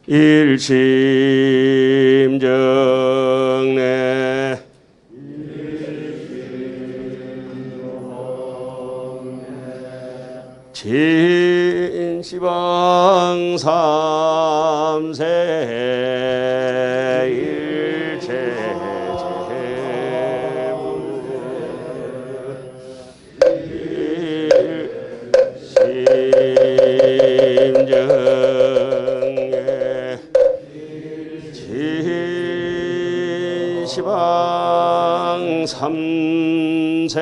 일심정래 진시방 삼세 일심정래 진시방 삼세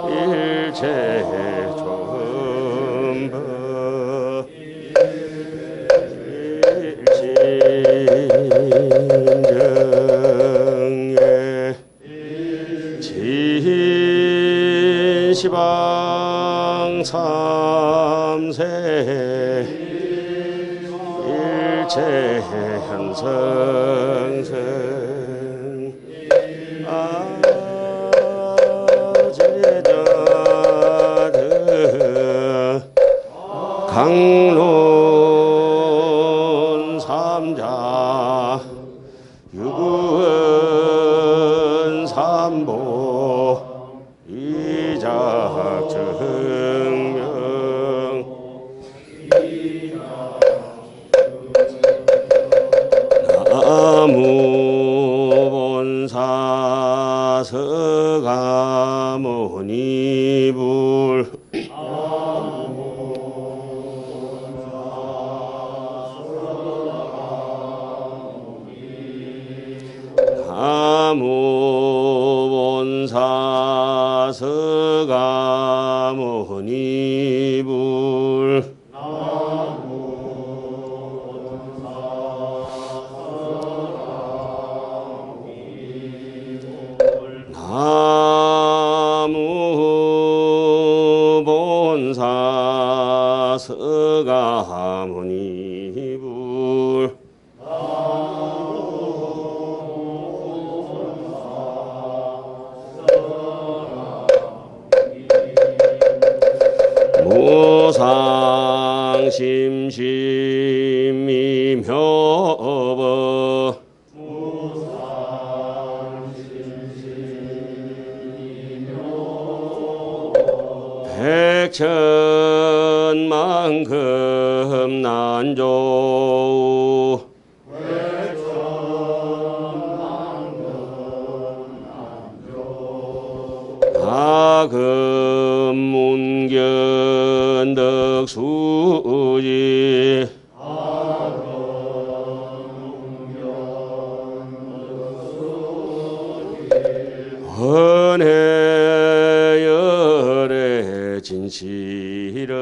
일체존법 일심정예 진시방 삼세 일체현성성 강론 삼자 유근 삼보 이작 증명 나무 본사 서가모니불 나무본사 서가모니불 나무본사 서가모니불 무상심심이묘법 백천만금 난조 아금문견덕수지 헌해열의 진실의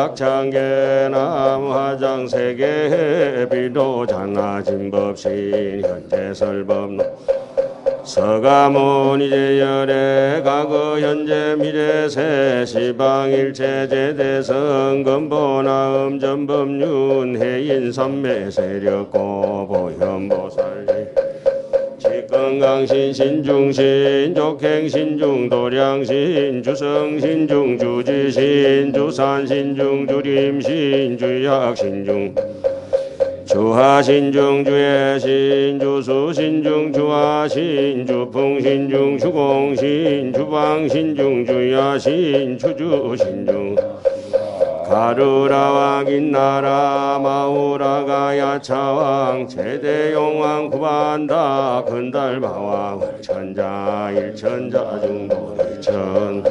약창계남 화장세계 비로자나 진법신 현재설법로 서가모니제열의 과거 현재 미래세 시방일체 제대성 건보나음 전법륜 해인 삼매세력고 보현보살리 직건강신 신중신 족행신중 도량신 주성신중 주지신 주산신중 주림신 주약신중 주하신중 주예신 주수신중 주하신 주풍신중 주공신 주방신중 주야신 주주신중 가루라왕 인나라 마우라가 야차왕 제대용왕 구반다 건달마왕 천자 일천자 중도 일천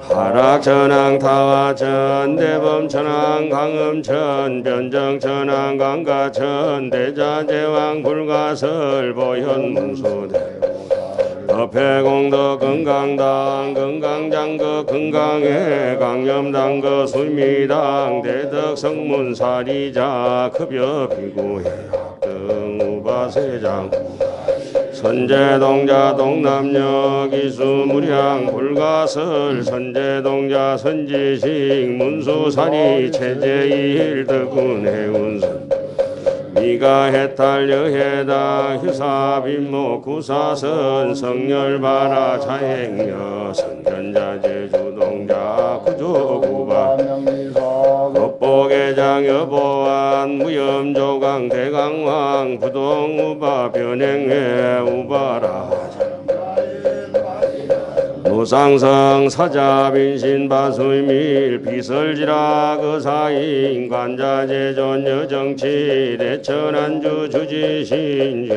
하락천왕 타화천 대범천왕 강음천 변정천왕 강가천 대자제왕 불가설 보현문수대 법회공덕 건강당 건강장거 건강회 강염당거 수미당 대덕성문사리자 급여비구회 등 우바세장 선제동자 동남역 이수무량 불가설 선제동자 선지식 문수사리 체제일 덕군 해운선 미가 해탈 여해당 휴사빈모 구사선 성열바라 자행여 선견자 제주동자 구조구바 법보계장 여보안 무염조강 대강왕 부동우바 변행회 우바라 무상성 사자빈신 바수밀 비설지라 거사인 관자제존 여정치 대천안주 주지신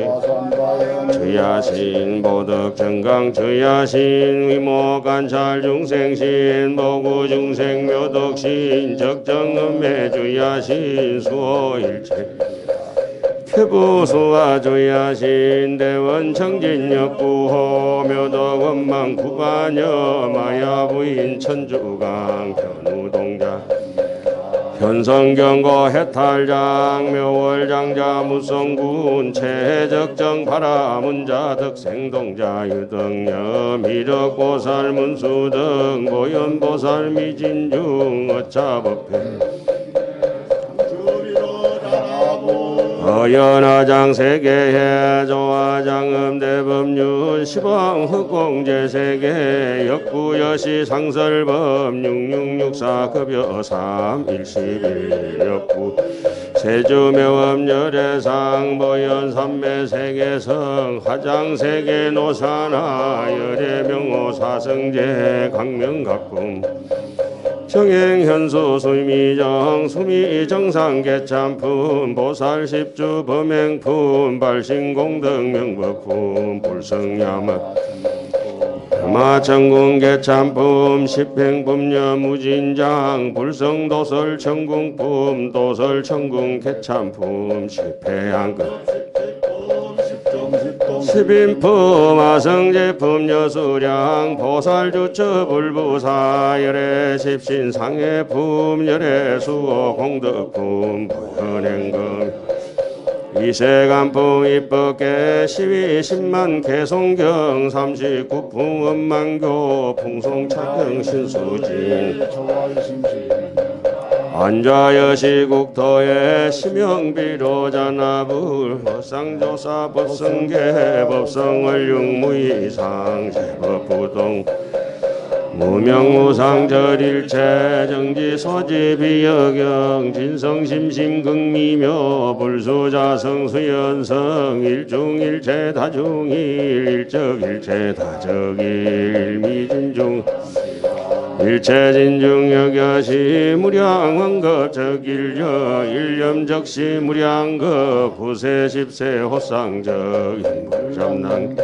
주야신 보덕 정강 주야신 위모관찰 중생신 보구중생 묘덕신 적정음매 주야신 수호일체 태부수와 조야신 대원청진역구호 묘덕원망 구반여 마야부인 천주강 변우동자 현성경고 해탈장 묘월장자 무성군 체적정 바라문자 덕생동자 유덕녀 미륵보살 문수등 고연보살 미진중 어차법회 어연화장 세계해 조화장음 대법륜 시방 흑공제세계 역구여시 상설법 6664 급여 311 역구 세주묘업 열애상 보현 삼매세계성 화장세계 노사나 열애명호 사성제 강명각금 정행현수 수미정 수미정상 개참품 보살십주 범행품 발신공덕 명법품 불성야마 마천궁 개참품 십행품녀 무진장 불성도설 천궁품 도설천궁 개참품 십회양급 십인품 아성제품 여수량 보살주처 불부사 열애 십신상해품 열애 수호 공덕품 보현행금 이세간품 입법계 시위 10만 개송경 39품 원망교 풍송착경 신수진 안좌여시국토의 심형비로자나불 허상조사 법성계 법성월육무이상 제법부동 무명무상절일체 정지소지비여경 진성심심극미묘 불수자성수연성 일중일체 다중일 일적일체 다적일 미진중 일체진중여겨시 무량왕급적일여 일념적시 무량급 부세십세 호상적 인불잡난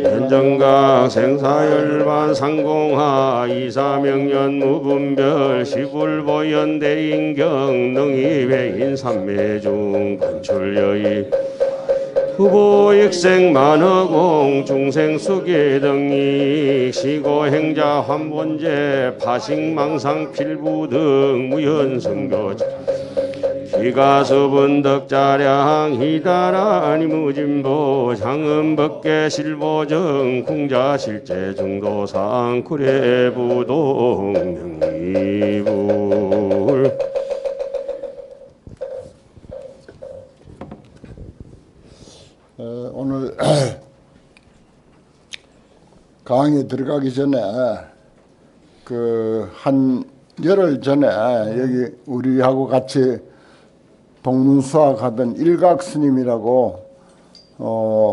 현정각 생사열반 상공하 이사명년 무분별 시불보연 대인경 능이배인 삼매중 반출여의 후보 익생 만허공 중생 수계 등이 시고 행자 환본제 파식망상 필부 등 무연성도 기가수분 덕자량 희다라니 무진보 장음법계 실보정 궁자실제 중도상 구례부동 명리불 오늘 강의에 들어가기 전에 한 열흘 전에 여기 우리하고 같이 동문수학하던 일각 스님이라고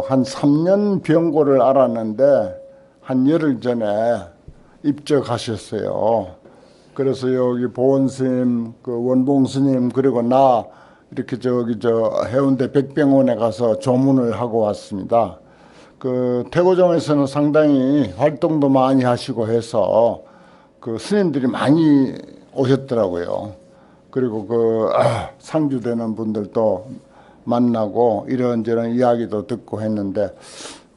한 3년 병고를 앓았는데 한 열흘 전에 입적하셨어요. 그래서 여기 보원 스님, 원봉 스님 그리고 나 이렇게 해운대 백병원에 가서 조문을 하고 왔습니다. 태고정에서는 상당히 활동도 많이 하시고 해서 스님들이 많이 오셨더라고요. 그리고 상주되는 분들도 만나고 이런저런 이야기도 듣고 했는데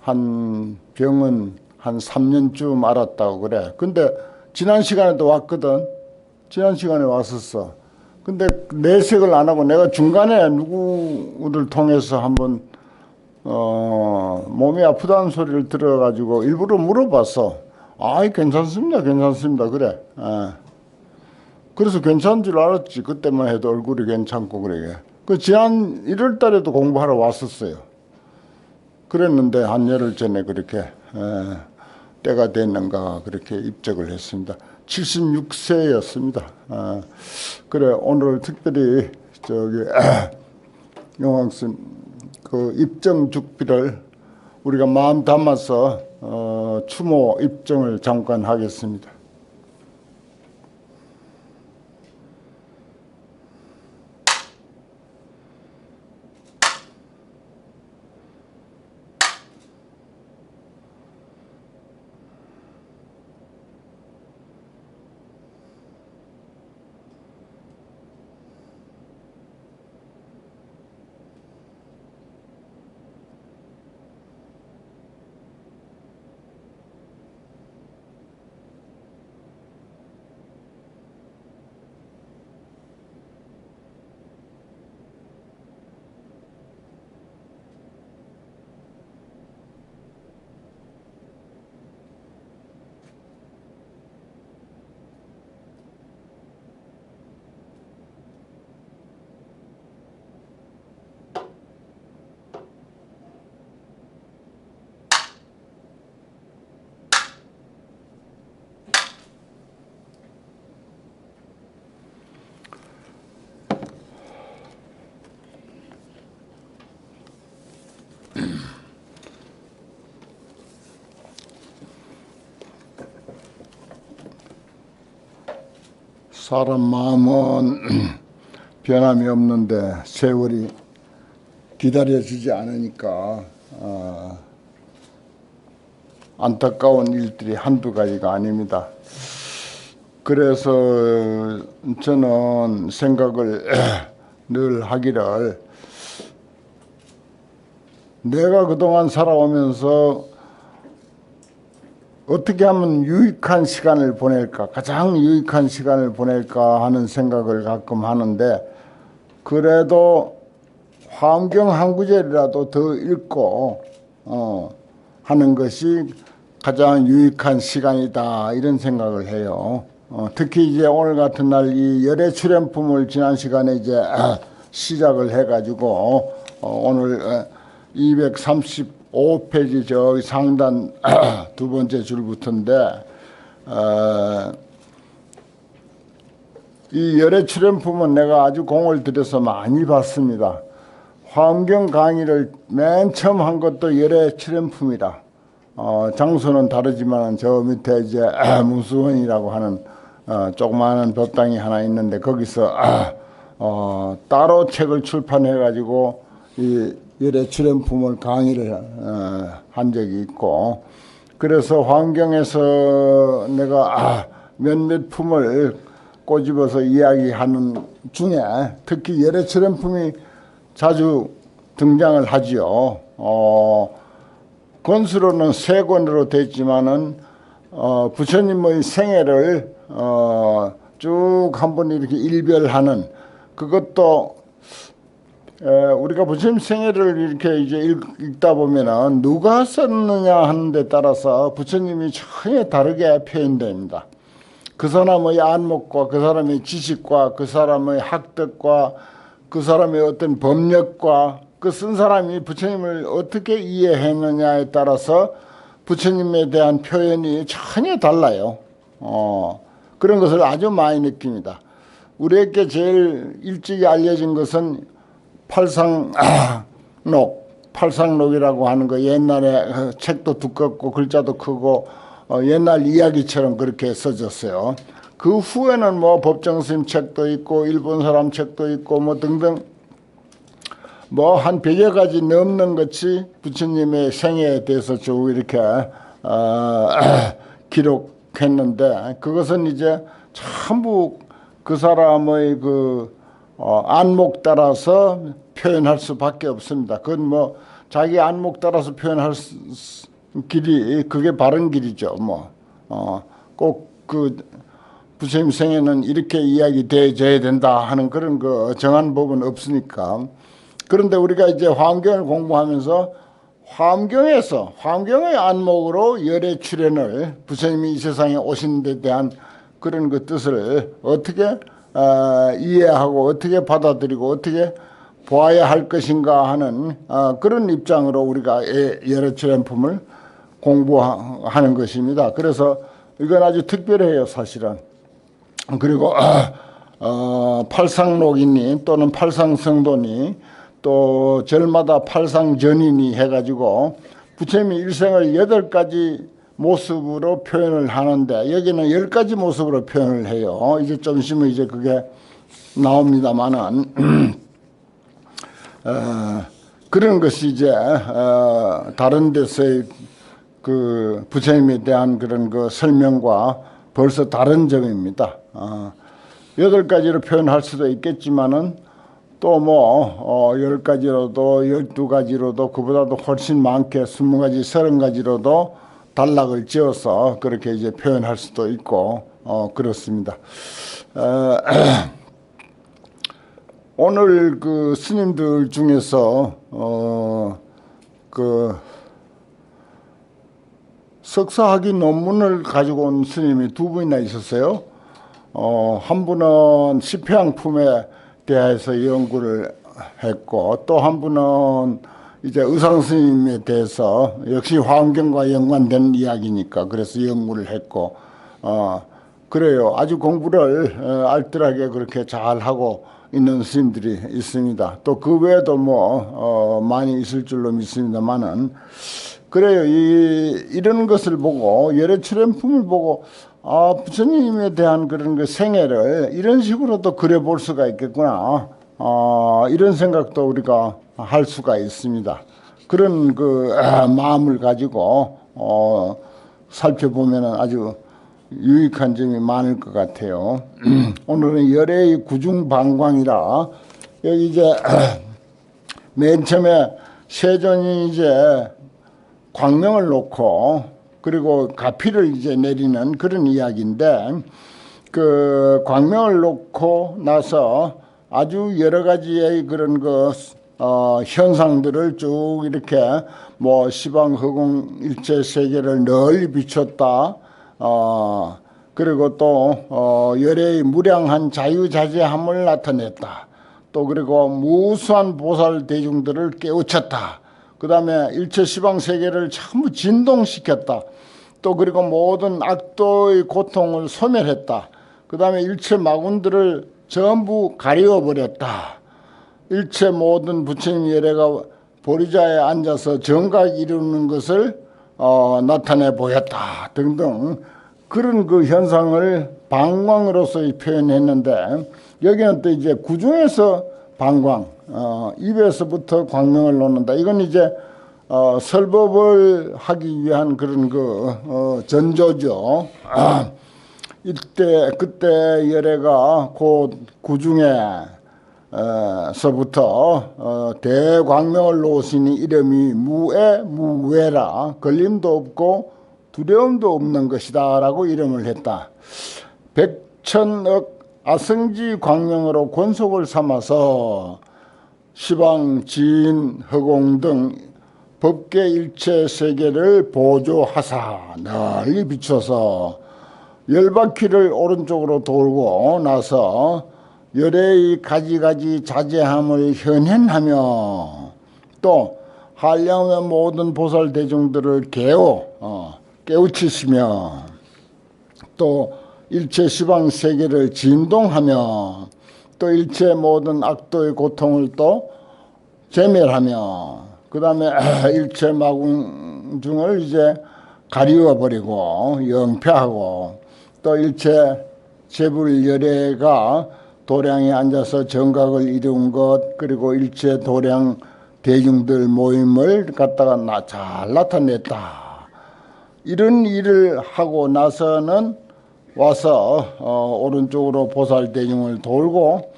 병은 한 3년쯤 앓았다고 그래. 근데 지난 시간에도 왔거든. 지난 시간에 왔었어. 근데 내색을 안 하고 내가 중간에 누구를 통해서 한번 몸이 아프다는 소리를 들어가지고 일부러 물어봤어. 아이 괜찮습니다 그래. 그래서 괜찮은 줄 알았지. 그때만 해도 얼굴이 괜찮고 그래. 지난 1월 달에도 공부하러 왔었어요. 그랬는데 한 열흘 전에 그렇게 때가 됐는가 그렇게 입적을 했습니다. 76세였습니다. 그래 오늘 특별히 영왕스님 입정 죽비를 우리가 마음 담아서 추모 입정을 잠깐 하겠습니다. 사람 마음은 변함이 없는데 세월이 기다려주지 않으니까 안타까운 일들이 한두 가지가 아닙니다. 그래서 저는 생각을 늘 하기를 내가 그동안 살아오면서 어떻게 하면 유익한 시간을 보낼까, 가장 유익한 시간을 보낼까 하는 생각을 가끔 하는데 그래도 화엄경 한 구절이라도 더 읽고 하는 것이 가장 유익한 시간이다 이런 생각을 해요. 특히 이제 오늘 같은 날 이 열애 출연품을 지난 시간에 이제 시작을 해가지고 오늘 235페이지 저기 상단 두 번째 줄부터인데 이 열애 출연품은 내가 아주 공을 들여서 많이 봤습니다. 화엄경 강의를 맨 처음 한 것도 열애 출연품이라 장소는 다르지만 저 밑에 이제 무수원이라고 하는 조그마한 법당이 하나 있는데 거기서 따로 책을 출판해 가지고 이 열애 출연품을 강의를 한 적이 있고 그래서 화엄경에서 내가 몇몇 품을 꼬집어서 이야기하는 중에 특히 열애 출연품이 자주 등장을 하지요. 권수로는 3권으로 됐지만은 부처님의 생애를 쭉 한번 이렇게 일별하는 그것도 우리가 부처님 생애를 이렇게 이제 읽다 보면은 누가 썼느냐 하는 데 따라서 부처님이 전혀 다르게 표현됩니다. 그 사람의 안목과 그 사람의 지식과 그 사람의 학덕과 그 사람의 어떤 법력과 그 쓴 사람이 부처님을 어떻게 이해했느냐에 따라서 부처님에 대한 표현이 전혀 달라요. 그런 것을 아주 많이 느낍니다. 우리에게 제일 일찍이 알려진 것은 팔상록이라고 하는 거. 옛날에 책도 두껍고 글자도 크고 옛날 이야기처럼 그렇게 써졌어요. 그 후에는 뭐 법정스님 책도 있고 일본 사람 책도 있고 뭐 등등 뭐 한 100여 가지 넘는 것이 부처님의 생애에 대해서 쭉 이렇게 기록했는데 그것은 이제 전부 그 사람의 그 안목 따라서 표현할 수밖에 없습니다. 그건 뭐 자기 안목 따라서 표현할 길이 그게 바른 길이죠. 뭐 꼭 그 부처님 생애는 이렇게 이야기되어져야 된다 하는 그런 그 정한 법은 없으니까. 그런데 우리가 이제 화엄경을 공부하면서 화엄경의 안목으로 열애 출현을 부처님이 이 세상에 오신 데 대한 그런 그 뜻을 어떻게 이해하고 어떻게 받아들이고 어떻게 보아야 할 것인가 하는 그런 입장으로 우리가 열애 출현품을 공부하는 것입니다. 그래서 이건 아주 특별해요, 사실은. 그리고 팔상록이니 또는 팔상성도니 또 절마다 팔상전이니 해가지고 부처님이 일생을 8가지 모습으로 표현을 하는데 여기는 10가지 모습으로 표현을 해요. 이제 좀 있으면 이제 그게 나옵니다만은 그런 것이 이제 다른 데서의 그 부처님에 대한 그런 그 설명과 벌써 다른 점입니다. 8가지로 표현할 수도 있겠지만은 또 뭐 10가지로도 12가지로도 그보다도 훨씬 많게 20가지 30가지로도 단락을 지어서 그렇게 이제 표현할 수도 있고 그렇습니다. 오늘 그 스님들 중에서 그 석사학위 논문을 가지고 온 스님이 2분이나 있었어요. 한 분은 시패양품에 대해서 연구를 했고 또 한 분은 이제 의상 스님에 대해서 역시 화엄경과 연관된 이야기니까 그래서 연구를 했고 그래요. 아주 공부를 알뜰하게 그렇게 잘 하고 있는 스님들이 있습니다. 또 그 외에도 뭐 많이 있을 줄로 믿습니다만은 그래요. 이런 것을 보고 열애 출현품을 보고 부처님에 대한 그런 그 생애를 이런 식으로도 그려볼 수가 있겠구나. 이런 생각도 우리가 할 수가 있습니다. 그런 그 마음을 가지고 살펴보면은 아주 유익한 점이 많을 것 같아요. 오늘은 열애의 구중방광이라 여기 이제 맨 처음에 세존이 이제 광명을 놓고 그리고 가피를 이제 내리는 그런 이야기인데 그 광명을 놓고 나서 아주 여러 가지의 그런 그 현상들을 쭉 이렇게 뭐 시방 허공 일체 세계를 널리 비췄다. 그리고 또 열애의 무량한 자유자재함을 나타냈다. 또 그리고 무수한 보살 대중들을 깨우쳤다. 그 다음에 일체 시방 세계를 전부 진동시켰다. 또 그리고 모든 악도의 고통을 소멸했다. 그 다음에 일체 마군들을 전부 가리워버렸다. 일체 모든 부처님 열애가 보리자에 앉아서 정각 이루는 것을 나타내 보였다. 등등 그런 그 현상을 방광으로서 표현했는데 여기는 또 이제 구중에서 방광, 입에서부터 광명을 놓는다. 이건 이제 설법을 하기 위한 그런 그 전조죠. 그때 열애가 곧 구중에 서부터 대광명을 놓으시니 이름이 무외라 걸림도 없고 두려움도 없는 것이다 라고 이름을 했다. 백천억 아성지 광명으로 권속을 삼아서 시방, 지인, 허공 등 법계 일체 세계를 보조하사 널리 비춰서 열바퀴를 오른쪽으로 돌고 나서 열애의 가지가지 자제함을 현현하며 또 한량의 모든 보살 대중들을 깨우치시며 또 일체 시방 세계를 진동하며 또 일체 모든 악도의 고통을 또 제멸하며 그 다음에 일체 마궁중을 이제 가리워버리고 영패하고 또 일체 재불열애가 도량에 앉아서 정각을 이룬 것 그리고 일체 도량 대중들 모임을 갖다가 잘 나타냈다. 이런 일을 하고 나서는 와서 오른쪽으로 보살 대중을 돌고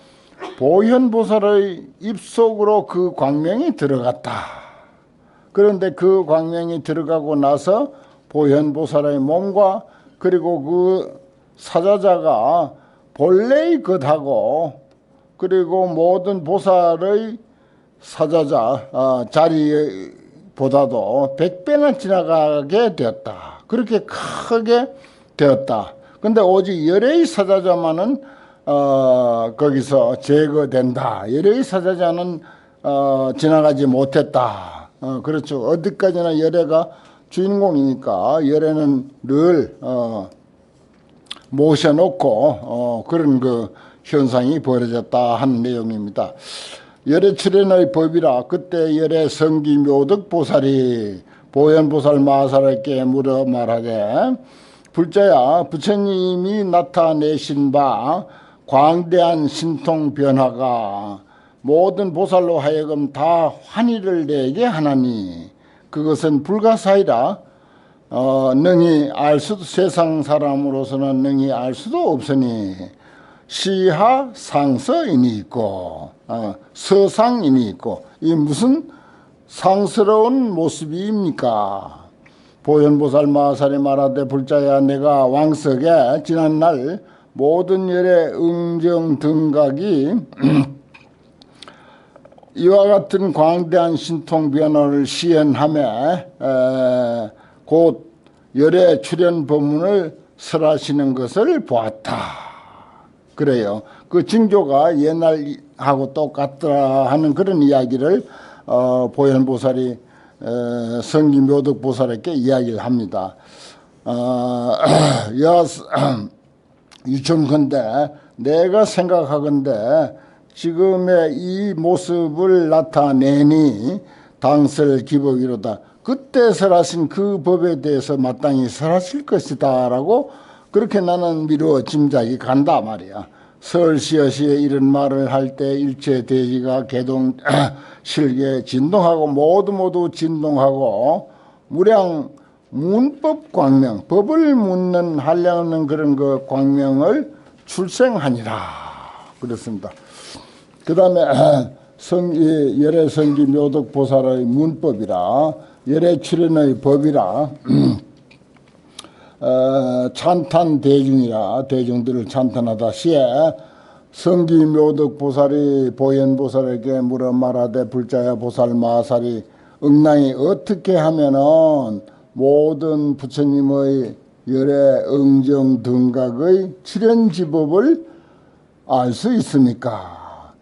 보현보살의 입속으로 그 광명이 들어갔다. 그런데 그 광명이 들어가고 나서 보현보살의 몸과 그리고 그 사자자가 본래의 것하고 그리고 모든 보살의 사자자 자리보다도 100배나 지나가게 되었다. 그렇게 크게 되었다. 근데 오직 열애의 사자자만은 거기서 제거된다. 열애의 사자자는 지나가지 못했다. 그렇죠. 어디까지나 열애가 주인공이니까 열애는 늘 모셔놓고 그런 그 현상이 벌어졌다 하는 내용입니다. 열애 출현의 법이라 그때 열애 성기 묘득 보살이 보현보살 마살에게 물어 말하되 불자야 부처님이 나타내신 바 광대한 신통 변화가 모든 보살로 하여금 다 환희를 내게 하나니 그것은 불가사의라 능히 알 수도 세상 사람으로서는 능히 알 수도 없으니 시하 상서인이 있고 서상인이 있고 이 무슨 상스러운 모습입니까? 보현보살 마살이 말하되 불자야 내가 왕석에 지난날 모든 열의 응정 등각이 이와 같은 광대한 신통 변화를 시연하며 곧 열의 출현 법문을 설하시는 것을 보았다. 그래요. 그 징조가 옛날하고 똑같더라 하는 그런 이야기를 보현보살이 성기묘득보살에게 이야기를 합니다. 유청컨대 내가 생각하건대 지금의 이 모습을 나타내니 당설 기복이로다. 그때 설하신 그 법에 대해서 마땅히 설하실 것이다 라고 그렇게 나는 미루어 짐작이 간다 말이야. 설시어시에 이런 말을 할 때 일체 대지가 개동 실게 진동하고 모두 진동하고 무량 문법 광명 법을 묻는 한량없는 그런 그 광명을 출생하니라 그렇습니다. 그 다음에 열애 성기 묘득 보살의 문법이라 열애 출현의 법이라 찬탄 대중이라 대중들을 찬탄하다 시에 성기 묘득 보살이 보현보살에게 물어 말하되 불자야 보살 마살이 응당이 어떻게 하면은 모든 부처님의 열애 응정 등각의 출현지법을 알 수 있습니까?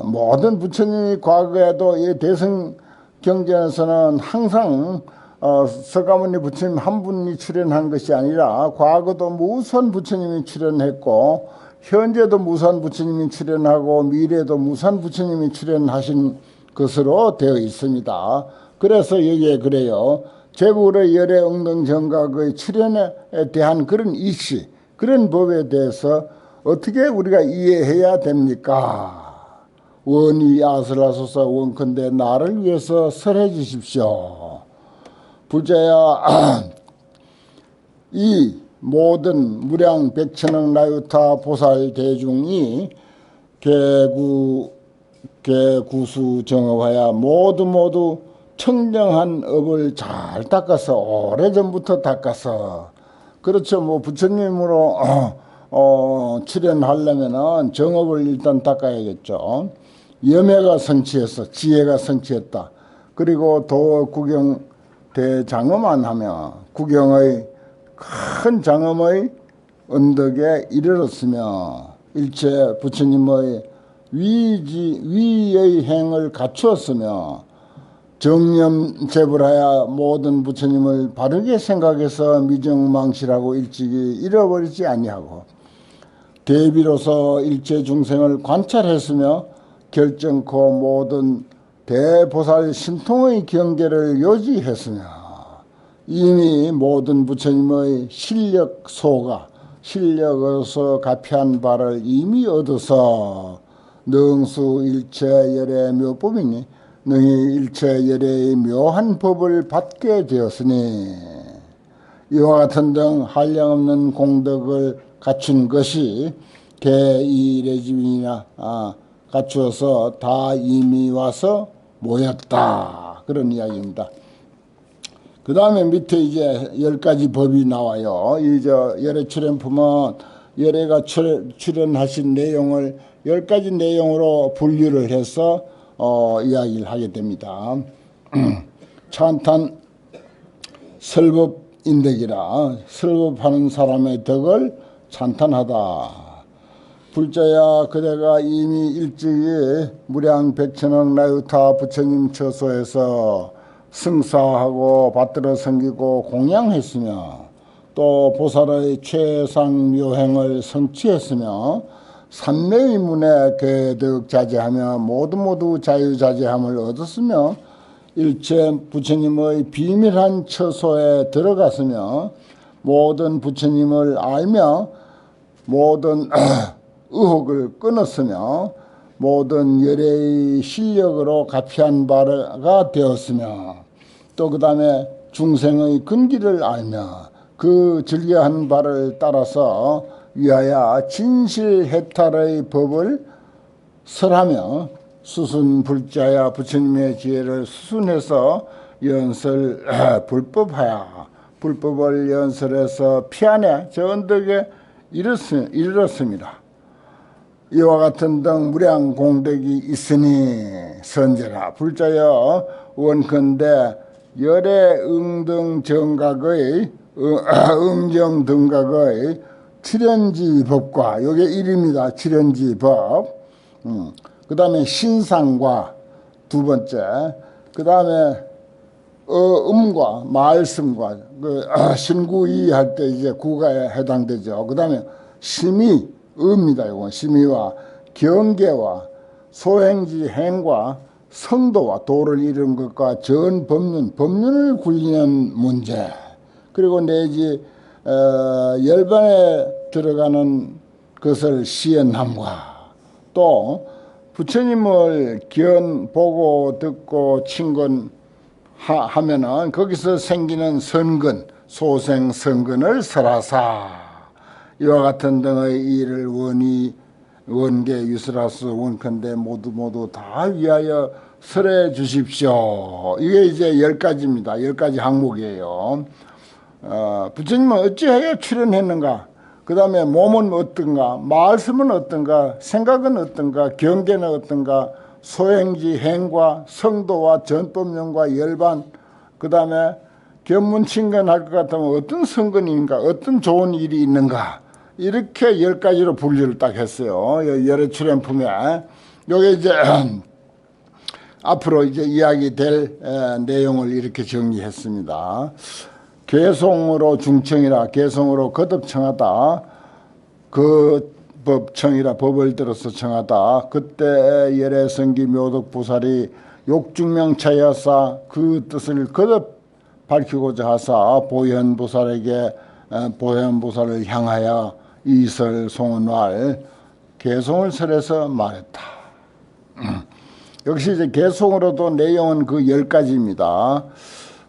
모든 부처님이 과거에도 이 대승 경전에서는 항상 서가모니 부처님 한 분이 출연한 것이 아니라 과거도 무수한 부처님이 출연했고 현재도 무수한 부처님이 출연하고 미래도 무수한 부처님이 출연하신 것으로 되어 있습니다. 그래서 여기에 그래요. 제불의 열애 응등 정각의 출연에 대한 그런 이시, 그런 법에 대해서 어떻게 우리가 이해해야 됩니까? 원이 아슬하소서 원컨대 나를 위해서 설해 주십시오. 불자야 이 모든 무량 백천억 나유타 보살 대중이 개구 개구수 정업하여 모두 청정한 업을 잘 닦아서 오래전부터 닦아서 그렇죠. 뭐 부처님으로 출연하려면은 정업을 일단 닦아야겠죠. 염해가 성취했어. 지혜가 성취했다. 그리고 도 구경 대장엄만 하면 구경의 큰 장엄의 언덕에 이르렀으며 일체 부처님의 위의 행을 갖추었으며 정념제불하여 모든 부처님을 바르게 생각해서 미정망실하고 일찍이 잃어버리지 아니하고 대비로서 일체 중생을 관찰했으며 결정코 모든 대보살 신통의 경계를 요지했으며 이미 모든 부처님의 실력으로서 가피한 바를 이미 얻어서 능수 일체 열의 묘법이니 능히 일체 열의 묘한 법을 받게 되었으니 이와 같은 등 한량없는 공덕을 갖춘 것이 개이레짐이나 갖추어서 다 이미 와서 모였다. 그런 이야기입니다. 그 다음에 밑에 이제 10가지 법이 나와요. 열애 출연품은 열애가 출연하신 내용을 10가지 내용으로 분류를 해서 이야기를 하게 됩니다. 찬탄 설법인덕이라 설법하는 사람의 덕을 찬탄하다. 불자야 그대가 이미 일찍이 무량 백천억 나유타 부처님 처소에서 승사하고 받들어 섬기고 공양했으며 또 보살의 최상묘행을 성취했으며 삼매의 문에 개덕자제하며 모두 자유자재함을 얻었으며 일체 부처님의 비밀한 처소에 들어갔으며 모든 부처님을 알며 모든 의혹을 끊었으며 모든 열애의 실력으로 가피한 바가 되었으며 또 그 다음에 중생의 근기를 알며 그 즐겨한 바를 따라서 위하여 진실해탈의 법을 설하며 수순불자야 부처님의 지혜를 수순해서 연설 불법을 연설해서 피안에 저 언덕에 이르렀습니다. 이와 같은 등 무량 공덕이 있으니 선제라 불자여 원컨대 열의 응등 정각의 응정등각의 출연지법과 요게 1입니다. 출연지법. 그 다음에 신상과 두 번째. 그 다음에 음과 말씀과 신구이 할 때 이제 구가에 해당되죠. 그 다음에 심의 의입니다. 이건 심의와 경계와 소행지 행과 성도와 도를 이룬 것과 법륜을 굴리는 문제 그리고 내지 열반에 들어가는 것을 시연함과 또 부처님을 보고 듣고 친근하면은 거기서 생기는 선근 소생 선근을 설하사 이와 같은 등의 일을 원계 유설하수 원컨대 모두 다 위하여 설해 주십시오. 이게 이제 10가지입니다. 10가지 항목이에요. 부처님은 어찌하여 출연했는가? 그 다음에 몸은 어떤가? 말씀은 어떤가? 생각은 어떤가? 경계는 어떤가? 소행지 행과 성도와 전법령과 열반 그 다음에 견문칭건할 것 같으면 어떤 성근인가? 어떤 좋은 일이 있는가? 이렇게 10가지로 분류를 딱 했어요. 열애 출연품에. 요게 이제 앞으로 이제 이야기될 내용을 이렇게 정리했습니다. 개송으로 중청이라 개송으로 거듭 청하다. 그 법청이라 법을 들어서 청하다. 그때 열애성기 묘덕보살이 욕중명차여사 그 뜻을 거듭 밝히고자 하사 보현보살에게 보현보살을 향하여 이설 송언할 개송을 설해서 말했다. 역시 이제 개송으로도 내용은 그 10가지입니다.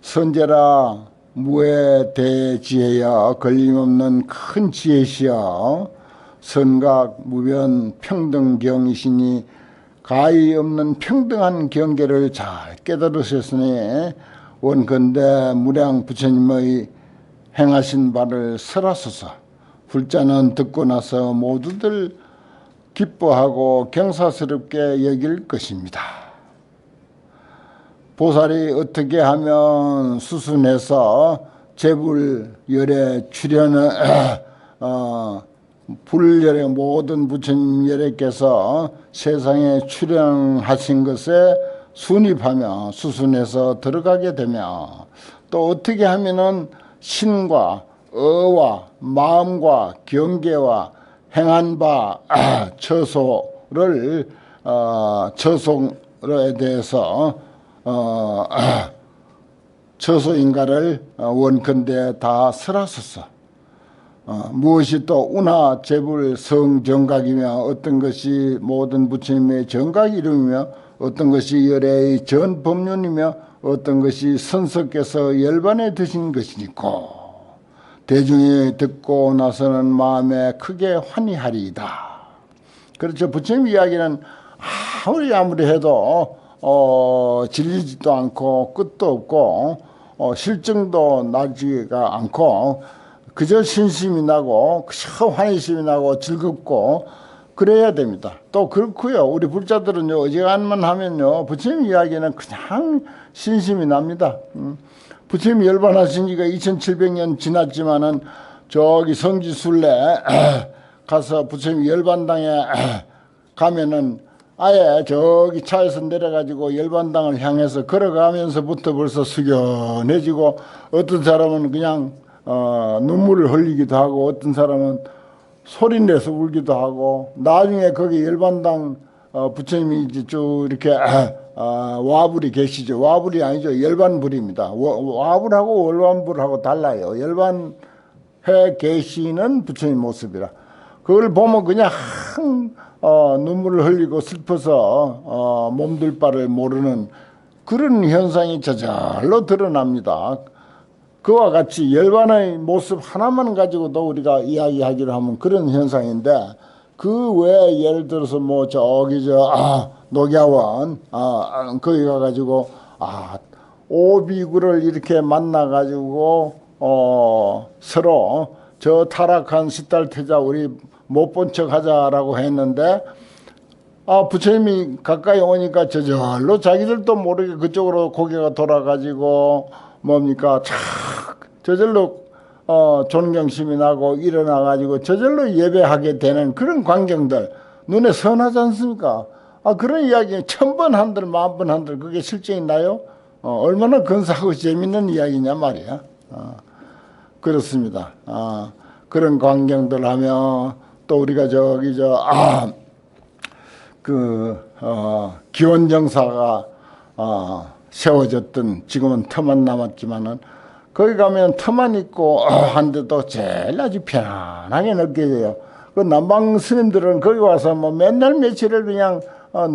선제라 무에 대지혜여 걸림없는 큰 지혜시여 선각 무변 평등경이시니 가히 없는 평등한 경계를 잘 깨달으셨으니 원컨대 무량 부처님의 행하신 바를 설하소서. 불자는 듣고 나서 모두들 기뻐하고 경사스럽게 여길 것입니다. 보살이 어떻게 하면 수순해서 재불열에 출현을 불열의 모든 부처님 열애께서 세상에 출현하신 것에 순입하며 수순해서 들어가게 되며 또 어떻게 하면은 신과 어와 마음과 경계와 행한 바 처소를 처소에 대해서 처소인가를 원컨대 다 설하소서. 무엇이 또 운하 재불 성정각이며 어떤 것이 모든 부처님의 정각 이름이며 어떤 것이 열애의 전법륜이며 어떤 것이 선석께서 열반에 드신 것이니까 대중이 듣고 나서는 마음에 크게 환희하리이다. 그렇죠. 부처님 이야기는 아무리 해도 질리지도 않고 끝도 없고 실증도 나지가 않고 그저 신심이 나고 그저 환희심이 나고 즐겁고 그래야 됩니다. 또 그렇고요. 우리 불자들은요 어지간만 하면요 부처님 이야기는 그냥 신심이 납니다. 부처님 열반하신 지가 2700년 지났지만은 저기 성지순례 가서 부처님 열반당에 가면은 아예 저기 차에서 내려가지고 열반당을 향해서 걸어가면서부터 벌써 숙연해지고 어떤 사람은 그냥 눈물을 흘리기도 하고 어떤 사람은 소리내서 울기도 하고 나중에 거기 열반당 부처님이 이제 쭉 이렇게 와불이 계시죠. 와불이 아니죠. 열반불입니다. 와불하고 월반불하고 달라요. 열반해 계시는 부처님 모습이라 그걸 보면 그냥 눈물을 흘리고 슬퍼서 몸둘 바를 모르는 그런 현상이 저절로 드러납니다. 그와 같이 열반의 모습 하나만 가지고도 우리가 이야기하기로 하면 그런 현상인데 그 외에 예를 들어서 뭐 저기 녹야원 거기 가가지고 오비구를 이렇게 만나가지고 서로 저 타락한 시달태자 우리 못 본 척 하자라고 했는데 부처님이 가까이 오니까 저절로 자기들도 모르게 그쪽으로 고개가 돌아가지고 뭡니까 저절로 존경심이 나고 일어나가지고 저절로 예배하게 되는 그런 광경들 눈에 선하지 않습니까? 그런 이야기 1000번 한들 10,000번 한들 그게 실증이 나요? 얼마나 근사하고 재밌는 이야기냐 말이야. 그렇습니다. 그런 광경들 하며 또 우리가 기원정사가 세워졌던 지금은 터만 남았지만은 거기 가면 터만 있고 한데도 제일 아주 편안하게 느껴져요. 그 남방 스님들은 거기 와서 뭐 맨날 며칠을 그냥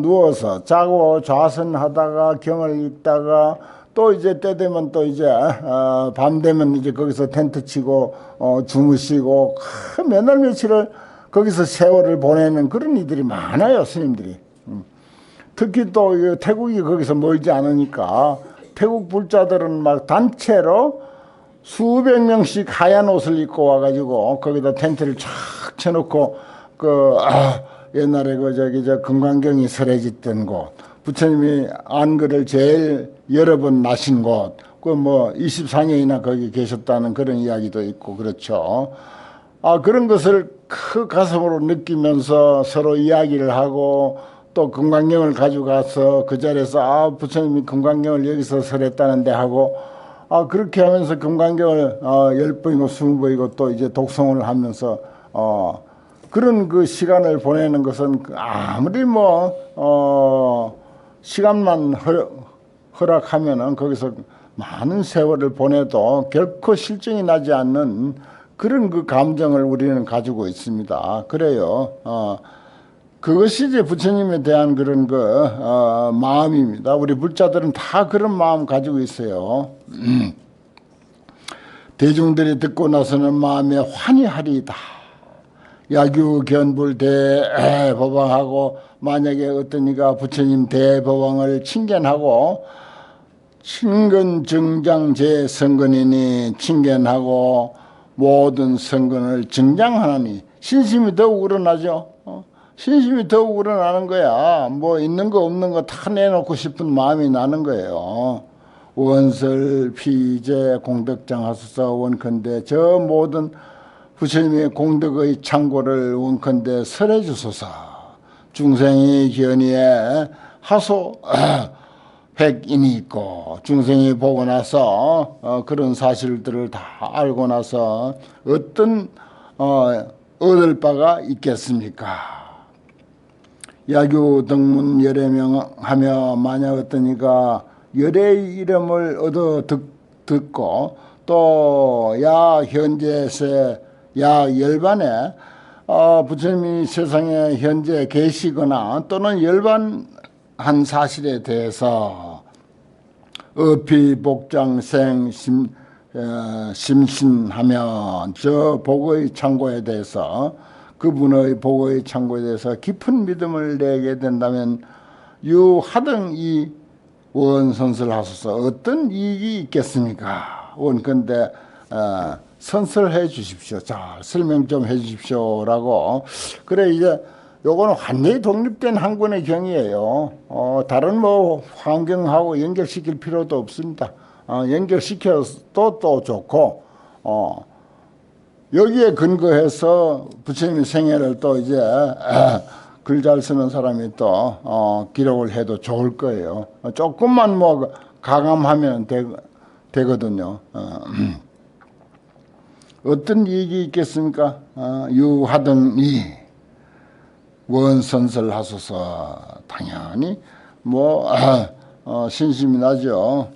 누워서 자고 좌선하다가 경을 읽다가 또 이제 때 되면 또 이제 밤 되면 이제 거기서 텐트 치고 주무시고 맨날 며칠을 거기서 세월을 보내는 그런 이들이 많아요, 스님들이. 특히 또 태국이 거기서 멀지 않으니까 태국 불자들은 막 단체로 수백 명씩 하얀 옷을 입고 와가지고 거기다 텐트를 쫙 쳐놓고 옛날에 금강경이 설해졌던 곳, 부처님이 안글을 제일 여러 번 나신 곳, 24년이나 거기 계셨다는 그런 이야기도 있고 그렇죠. 그런 것을 그 가슴으로 느끼면서 서로 이야기를 하고 또 금강경을 가져가서 그 자리에서 부처님이 금강경을 여기서 설했다는데 하고 그렇게 하면서 금강경을 10번이고 20번이고 또 이제 독송을 하면서 그런 그 시간을 보내는 것은 아무리 시간만 허락하면은 거기서 많은 세월을 보내도 결코 실증이 나지 않는 그런 그 감정을 우리는 가지고 있습니다. 그래요. 그것이 이제 부처님에 대한 그런 마음입니다. 우리 불자들은 다 그런 마음 가지고 있어요. 대중들이 듣고 나서는 마음에 환희하리이다. 야규 견불 대법왕하고 만약에 어떤 이가 부처님 대법왕을 칭견하고 친근증장 제성근이니 칭견하고 모든 성근을 증장하나니 신심이 더욱 우러나죠. 신심이 더욱 우러나는 거야. 뭐 있는 거 없는 거 다 내놓고 싶은 마음이 나는 거예요. 원설 피제 공덕장 하소서 원컨대 저 모든 부처님의 공덕의 창고를 원컨대 설해 주소서. 중생이 견이에 하소 백인이 있고 중생이 보고 나서 그런 사실들을 다 알고 나서 어떤 얻을 바가 있겠습니까? 야규 등문 열애명 하며 만약 어떤 이가 열애의 이름을 얻어 듣고 또 야 현재세 야 열반에 부처님이 세상에 현재 계시거나 또는 열반한 사실에 대해서 어피복장생 심신하면 저 복의 창고에 대해서 그분의 복의 창고에 대해서 깊은 믿음을 내게 된다면 유하등 이 원선설하소서. 어떤 이익이 있겠습니까? 원컨대 선설해 주십시오. 자, 설명 좀 해 주십시오라고. 그래 이제 요거는 완전히 독립된 한 권의 경이에요. 다른 뭐 환경하고 연결시킬 필요도 없습니다. 연결시켜도 또 좋고 여기에 근거해서 부처님의 생애를 또 이제 글 잘 쓰는 사람이 또 기록을 해도 좋을 거예요. 조금만 뭐 가감하면 되거든요. 어떤 이익이 있겠습니까? 유하등이 원선설하소서. 당연히 뭐 신심이 나죠.